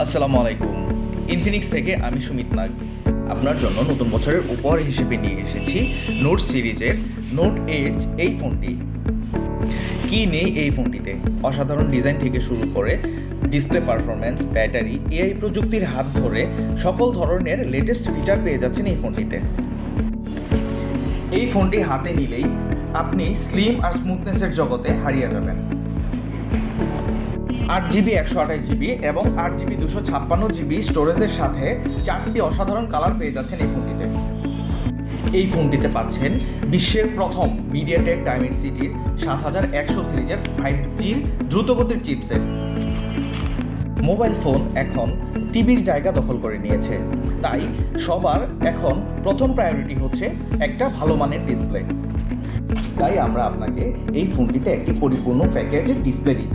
আসসালামু আলাইকুম। ইনফিনিক্স থেকে আমি সুমিত নাগ আপনার জন্য নতুন বছরের উপহার হিসেবে নিয়ে এসেছি নোট সিরিজের নোট 8 এই ফোনটি। কি নেই এই ফোনটিতে? অসাধারণ ডিজাইন থেকে শুরু করে ডিসপ্লে পারফরম্যান্স, ব্যাটারি, এআই প্রযুক্তির হাত ধরে সকল ধরনের লেটেস্ট ফিচার পেয়ে যাচ্ছেন এই ফোনটিতে। এই ফোনটি হাতে নিলেই আপনি স্লিম আর স্মুথনেসের জগতে হারিয়ে যাবেন। 8GB 128GB এবং 8GB 256GB স্টোরেজের সাথে 4টি অসাধারণ কালার পেয়ে যাচ্ছেন এই ফোনটিতে। এই ফোনটিতে পাচ্ছেন বিশ্বের প্রথম মিডিয়াটেক ডাইমেনসিটির 7100 সিরিজের 5G দ্রুতগতির চিপসেট। মোবাইল ফোন এখন টিভির জায়গা দখল করে নিয়েছে, তাই সবার এখন প্রথম প্রায়োরিটি হচ্ছে একটা ভালো মানের ডিসপ্লে। তাই আমরা আপনাকে এই ফোনটিতে একটি পরিপূর্ণ প্যাকেজের ডিসপ্লে দিচ্ছি।